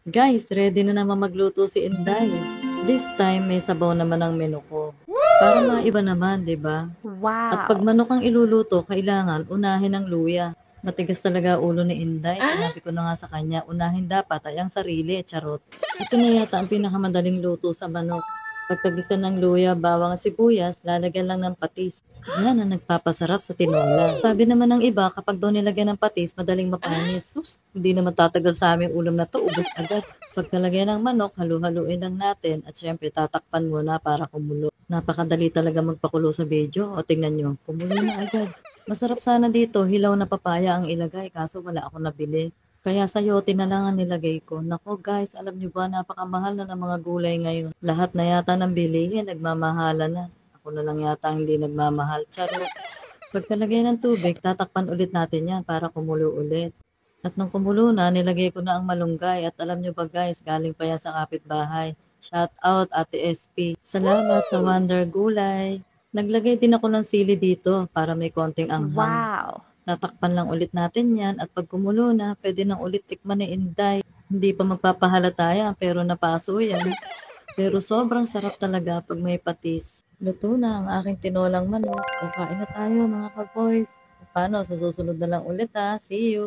Guys, ready na naman magluto si Inday. This time, may sabaw naman ang menu ko. Para maiba naman, di ba? At pag Wow! manok ang iluluto, kailangan unahin ang luya. Matigas talaga ulo ni Inday. Sinabi ko na nga sa kanya, unahin dapat ay ang sarili, charot. Ito na yata ang pinakamadaling luto sa manok. Pagkagisa ng luya, bawang at sibuyas, lalagyan lang ng patis. Yan ang nagpapasarap sa tinola. Sabi naman ng iba, kapag daw nilagyan ng patis, madaling mapanis. Sus, hindi naman tatagal sa aming ulam na to, ubos agad. Pagkalagay ng manok, halu-haluin lang natin at syempre tatakpan muna para kumulo. Napakadali talaga magpakulo sa video. O tingnan nyo, kumulo na agad. Masarap sana dito, hilaw na papaya ang ilagay kaso wala ako nabili. Kaya sayote na lang ang nilagay ko. Nako guys, alam nyo ba, napakamahal na ng mga gulay ngayon. Lahat na yata ng bilihin, nagmamahala na. Ako na lang yata ang hindi nagmamahal. Charot. Pagkalagay ng tubig, tatakpan ulit natin yan para kumulo ulit. At nung kumulo na, nilagay ko na ang malunggay. At alam nyo ba guys, galing pa yan sa kapitbahay. Shout out Ate SP. Salamat sa Wonder Gulay. Naglagay din ako ng sili dito para may konting anghang. Wow! Tatakpan lang ulit natin yan at pag kumulo na, pwede nang ulit tikman ni Inday. Hindi pa magpapahalata yan pero napaso yan. Pero sobrang sarap talaga pag may patis. Luto na ang aking tinolang manok. O kain na tayo mga ka-boys. Paano? Sa susunod na lang ulit ha. See you!